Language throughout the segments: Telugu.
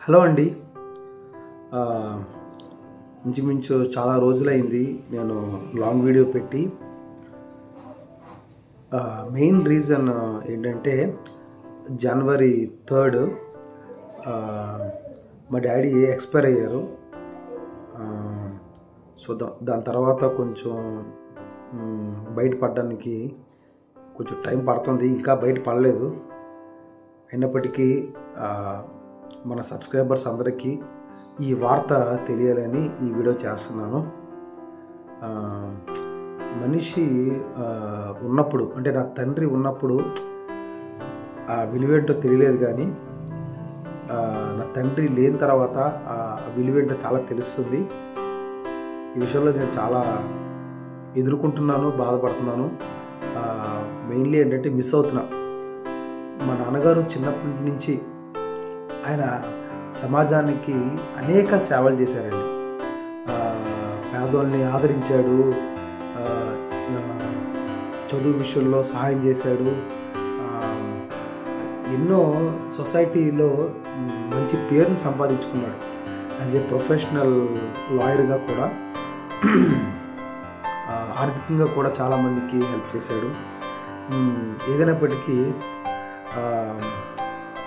హలో అండి. ఇంచుమించు చాలా రోజులైంది నేను లాంగ్ వీడియో పెట్టి. మెయిన్ రీజన్ ఏంటంటే జనవరి 3 మా డాడీ ఎక్స్పైర్ అయ్యారు. సో దాని తర్వాత కొంచెం బయటపడడానికి కొంచెం టైం పడుతుంది, ఇంకా బయటపడలేదు. అయినప్పటికీ మన సబ్స్క్రైబర్స్ అందరికీ ఈ వార్త తెలియాలని ఈ వీడియో చేస్తున్నాను. మనిషి ఉన్నప్పుడు, అంటే నా తండ్రి ఉన్నప్పుడు ఆ విలువేంటో తెలియలేదు, కానీ నా తండ్రి లేని తర్వాత ఆ విలువేంటో చాలా తెలుస్తుంది. ఈ విషయంలో నేను చాలా ఎదుర్కొంటున్నాను, బాధపడుతున్నాను. మెయిన్లీ ఏంటంటే మిస్ అవుతున్నా. మా నాన్నగారు చిన్నప్పటి నుంచి ఆయన సమాజానికి అనేక సేవలు చేశారండి. పేదోళ్ళని ఆదరించాడు, చదువు విషయంలో సహాయం చేశాడు. ఎన్నో సొసైటీలో మంచి పేరుని సంపాదించుకున్నాడు. యాజ్ ఏ ప్రొఫెషనల్ లాయర్గా కూడా, ఆర్థికంగా కూడా చాలామందికి హెల్ప్ చేశాడు. ఏదైనప్పటికీ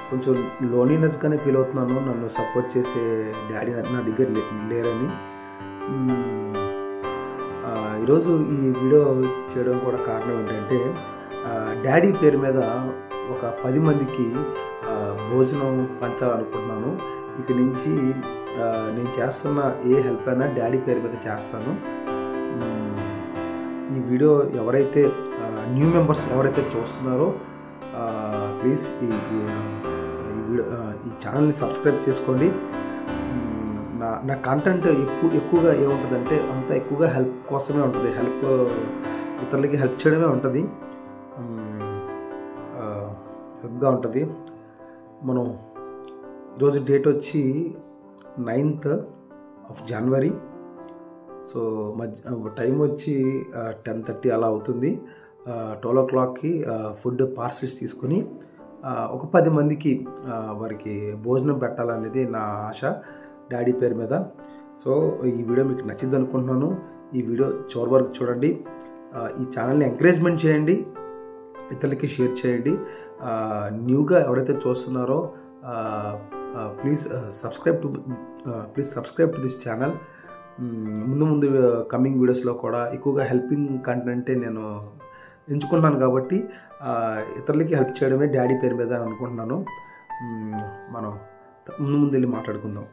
కొంచెం లోన్లీనెస్గానే ఫీల్ అవుతున్నాను. నన్ను సపోర్ట్ చేసే డాడీ నా దగ్గర లేరని. ఈరోజు ఈ వీడియో చేయడం కూడా కారణం ఏంటంటే, డాడీ పేరు మీద ఒక 10 మందికి భోజనం పంచాలనుకుంటున్నాను. ఇక నుంచి నేను చేస్తున్న ఏ హెల్ప్ అయినా డాడీ పేరు మీద చేస్తాను. ఈ వీడియో ఎవరైతే న్యూ మెంబర్స్ ఎవరైతే చూస్తున్నారో ప్లీజ్ ఈ ఛానల్ని సబ్స్క్రైబ్ చేసుకోండి. నా కంటెంట్ ఎక్కువగా ఏముంటుందంటే, అంత ఎక్కువగా హెల్ప్ కోసమే ఉంటుంది. ఇతరులకి హెల్ప్ చేయడమే ఉంటుంది, హెల్ప్గా ఉంటుంది. మనం ఈరోజు డేట్ వచ్చి 9th of January. So time వచ్చి 10:30 అలా అవుతుంది. 12 o'clockకి ఫుడ్ పార్సల్స్ తీసుకొని ఒక 10 మందికి వారికి భోజనం పెట్టాలనేది నా ఆశ డాడీ పేరు మీద. సో ఈ వీడియో మీకు నచ్చింది అనుకుంటున్నాను. ఈ వీడియో చివరి వరకు చూడండి. ఈ ఛానల్ని ఎంకరేజ్మెంట్ చేయండి, ఇతరులకి షేర్ చేయండి. న్యూగా ఎవరైతే చూస్తున్నారో please subscribe to this channel. ముందు కమింగ్ వీడియోస్లో కూడా ఎక్కువగా హెల్పింగ్ కంటెంటే నేను ఎంచుకుంటున్నాను, కాబట్టి ఇతరులకి హెల్ప్ చేయడమే డాడీ పేరు మీద అనుకుంటున్నాను. మనం ముందు వెళ్ళి మాట్లాడుకుందాం.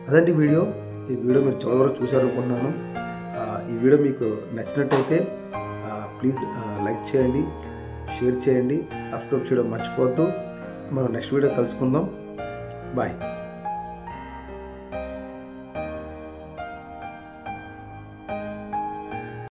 అదండి వీడియో. ఈ వీడియో మీరు చాలా వరకు చూశారనుకుంటున్నాను. ఈ వీడియో మీకు నచ్చినట్టయితే ప్లీజ్ లైక్ చేయండి, షేర్ చేయండి, సబ్స్క్రైబ్ చేయడం మర్చిపోవద్దు. మనం నెక్స్ట్ వీడియో కలుసుకుందాం. బాయ్.